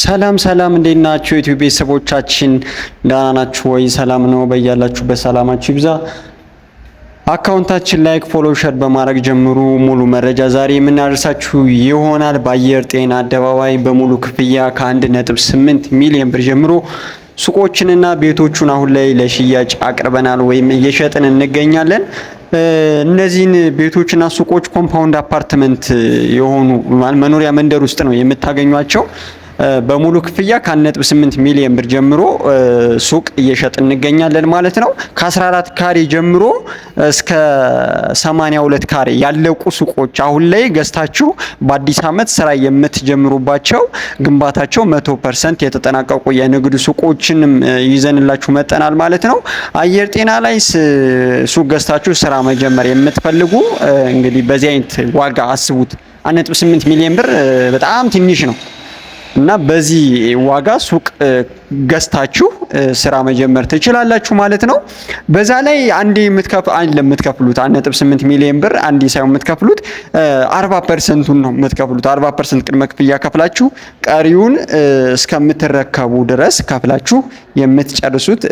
ሰላም እንዴት ናችሁ? የዩቲዩብ ቤተሰቦቻችን ደህና ናችሁ ወይ? ሰላም ነው? በያላችሁበት ሰላማችሁ ይብዛ። አካውንታችን ላይክ፣ ፎሎ፣ ሼር በማድረግ ጀምሩ። ሙሉ መረጃ ዛሬ የምናደርሳችሁ ይሆናል። በአየር ጤና አደባባይ በሙሉ ክፍያ ከ1.8 ሚሊዮን ብር ጀምሮ ሱቆችንና ቤቶቹን አሁን ላይ ለሽያጭ አቅርበናል ወይም እየሸጥን እንገኛለን። እነዚህን ቤቶችና ሱቆች ኮምፓውንድ አፓርትመንት የሆኑ መኖሪያ መንደር ውስጥ ነው የምታገኟቸው። በሙሉ ክፍያ ከ1.8 ሚሊዮን ብር ጀምሮ ሱቅ እየሸጥ እንገኛለን ማለት ነው። ከ14 ካሬ ጀምሮ እስከ 82 ካሬ ያለቁ ሱቆች አሁን ላይ ገዝታችሁ በአዲስ ዓመት ስራ የምትጀምሩባቸው ግንባታቸው 100% የተጠናቀቁ የንግድ ሱቆችንም ይዘንላችሁ መጠናል ማለት ነው። አየር ጤና ላይ ሱቅ ገዝታችሁ ስራ መጀመር የምትፈልጉ እንግዲህ በዚህ አይነት ዋጋ አስቡት። 1.8 ሚሊዮን ብር በጣም ትንሽ ነው እና በዚህ ዋጋ ሱቅ ገዝታችሁ ስራ መጀመር ትችላላችሁ ማለት ነው። በዛ ላይ አንዴ የምትከፍሉት 1.8 ሚሊዮን ብር አንዴ ሳይሆን የምትከፍሉት 40%ን ነው የምትከፍሉት። 40% ቅድመ ክፍያ ከፍላችሁ ቀሪውን እስከምትረከቡ ድረስ ከፍላችሁ የምትጨርሱት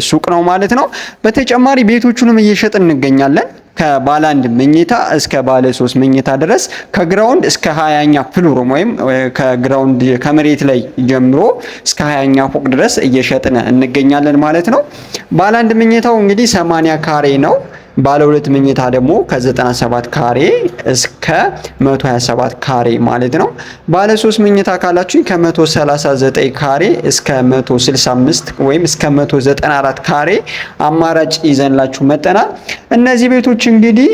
ሱቅ ነው ማለት ነው። በተጨማሪ ቤቶቹንም እየሸጥን እንገኛለን። ከባለ አንድ መኝታ እስከ ባለ 3 መኝታ ድረስ ከግራውንድ እስከ 20ኛ ፍሎር ወይም ከግራውንድ ከመሬት ላይ ጀምሮ እስከ 20ኛ ፎቅ ድረስ እየሸጥን እንገኛለን ማለት ነው። ባለ አንድ መኝታው እንግዲህ 80 ካሬ ነው። ባለ ሁለት መኝታ ደግሞ ከ97 ካሬ እስከ 127 ካሬ ማለት ነው። ባለ 3 መኝታ ካላችሁ ከ139 ካሬ እስከ 165 ወይም እስከ 194 ካሬ አማራጭ ይዘንላችሁ መጠናል። እነዚህ ቤቶች እንግዲህ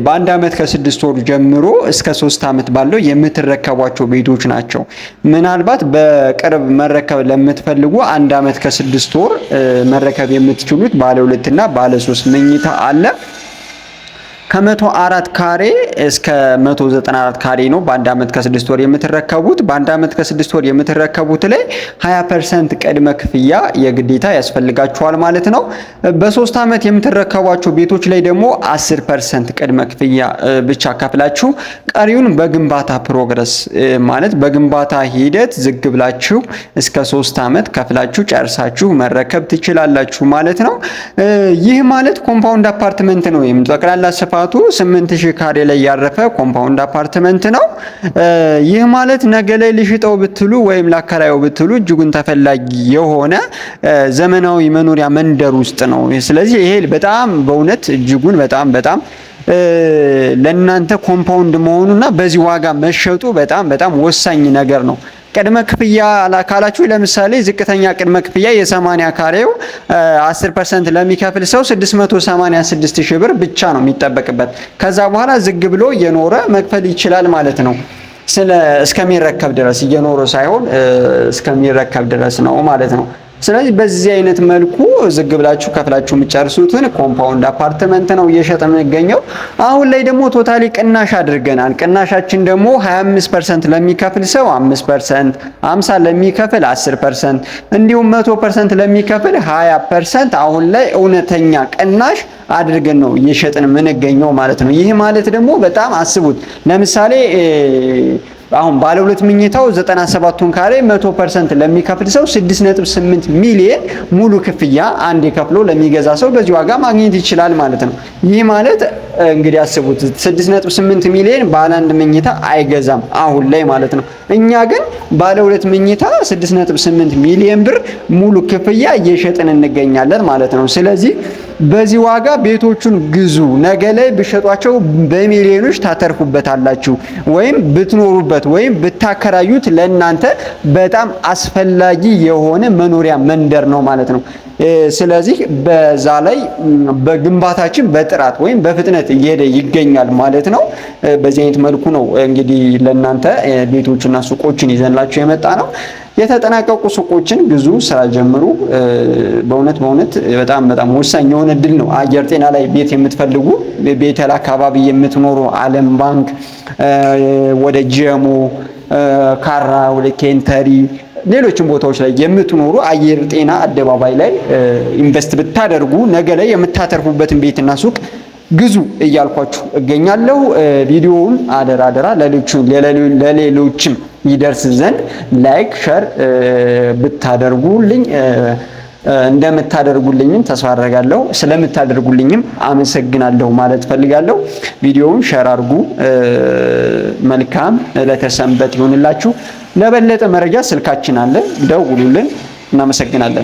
በአንድ ዓመት ከ6 ወር ጀምሮ እስከ 3 ዓመት ባለው የምትረከቧቸው ቤቶች ናቸው። ምናልባት በቅርብ መረከብ ለምትፈልጉ አንድ ዓመት ከ6 ወር መረከብ የምትችሉት ባለ 2 እና ባለ 3 መኝታ አለ። ከ104 ካሬ እስከ 194 ካሬ ነው በአንድ ዓመት ከ6 ወር የምትረከቡት። በአንድ ዓመት ከ6 ወር የምትረከቡት ላይ 20% ቅድመ ክፍያ የግዴታ ያስፈልጋችኋል ማለት ነው። በ3 ዓመት የምትረከቧቸው ቤቶች ላይ ደግሞ 10% ቅድመ ክፍያ ብቻ ከፍላችሁ ቀሪውን በግንባታ ፕሮግረስ ማለት በግንባታ ሂደት ዝግ ብላችሁ እስከ 3 ዓመት ከፍላችሁ ጨርሳችሁ መረከብ ትችላላችሁ ማለት ነው። ይህ ማለት ኮምፓውንድ አፓርትመንት ነው። ጠቅላላ ስፋቱ 8000 ካሬ ላይ ያረፈ ኮምፓውንድ አፓርትመንት ነው። ይህ ማለት ነገ ላይ ልሽጠው ብትሉ ወይም ላከራየው ብትሉ እጅጉን ተፈላጊ የሆነ ዘመናዊ መኖሪያ መንደር ውስጥ ነው። ስለዚህ ይሄ በጣም በእውነት እጅጉን በጣም ለእናንተ ኮምፓውንድ መሆኑና በዚህ ዋጋ መሸጡ በጣም ወሳኝ ነገር ነው። ቅድመ ክፍያ ካላችሁ ለምሳሌ ዝቅተኛ ቅድመ ክፍያ የ80 ካሬው 10% ለሚከፍል ሰው 686,000 ብር ብቻ ነው የሚጠበቅበት። ከዛ በኋላ ዝግ ብሎ እየኖረ መክፈል ይችላል ማለት ነው። እስከሚረከብ ድረስ እየኖረ ሳይሆን እስከሚረከብ ድረስ ነው ማለት ነው። ስለዚህ በዚህ አይነት መልኩ ዝግ ብላችሁ ከፍላችሁ የምትጨርሱትን ኮምፓውንድ አፓርትመንት ነው እየሸጠን የሚገኘው። አሁን ላይ ደግሞ ቶታሊ ቅናሽ አድርገናል። ቅናሻችን ደግሞ 25% ለሚከፍል ሰው 5%፣ 50 ለሚከፍል 10%፣ እንዲሁም 100% ለሚከፍል 20% አሁን ላይ እውነተኛ ቅናሽ አድርገን ነው እየሸጥን የምንገኘው ማለት ነው። ይህ ማለት ደግሞ በጣም አስቡት። ለምሳሌ አሁን ባለ ሁለት መኝታው 97ቱን ካሬ 100% ለሚከፍል ሰው 6.8 ሚሊዮን ሙሉ ክፍያ አንዴ ከፍሎ ለሚገዛ ሰው በዚህ ዋጋ ማግኘት ይችላል ማለት ነው። ይህ ማለት እንግዲህ አስቡት 6.8 ሚሊዮን ባለ አንድ መኝታ አይገዛም አሁን ላይ ማለት ነው። እኛ ግን ባለ ሁለት መኝታ 6.8 ሚሊዮን ብር ሙሉ ክፍያ እየሸጥን እንገኛለን ማለት ነው። ስለዚህ በዚህ ዋጋ ቤቶቹን ግዙ። ነገ ላይ ብሸጧቸው በሚሊዮኖች ታተርፉበታላችሁ ወይም ብትኖሩበት ወይም ብታከራዩት ለእናንተ በጣም አስፈላጊ የሆነ መኖሪያ መንደር ነው ማለት ነው። ስለዚህ በዛ ላይ በግንባታችን በጥራት ወይም በፍጥነት እየሄደ ይገኛል ማለት ነው። በዚህ አይነት መልኩ ነው እንግዲህ ለእናንተ ቤቶችና ሱቆችን ይዘንላችሁ የመጣ ነው። የተጠናቀቁ ሱቆችን ግዙ፣ ስራ ጀምሩ። በእውነት በጣም ወሳኝ የሆነ እድል ነው። አየር ጤና ላይ ቤት የምትፈልጉ ቤተል አካባቢ የምትኖሩ ዓለም ባንክ፣ ወደ ጀሞ፣ ካራ፣ ወደ ኬንተሪ ሌሎችም ቦታዎች ላይ የምትኖሩ አየር ጤና አደባባይ ላይ ኢንቨስት ብታደርጉ ነገ ላይ የምታተርፉበትን ቤትና ሱቅ ግዙ እያልኳችሁ እገኛለሁ። ቪዲዮውን አደራ ለሌሎችም ይደርስ ዘንድ ላይክ ሸር ብታደርጉልኝ እንደምታደርጉልኝም ተስፋ አደርጋለሁ። ስለምታደርጉልኝም አመሰግናለሁ ማለት ፈልጋለሁ። ቪዲዮውን ሸር አድርጉ። መልካም ዕለተ ሰንበት ይሁንላችሁ። ለበለጠ መረጃ ስልካችን አለ፣ ደውሉልን። እናመሰግናለን።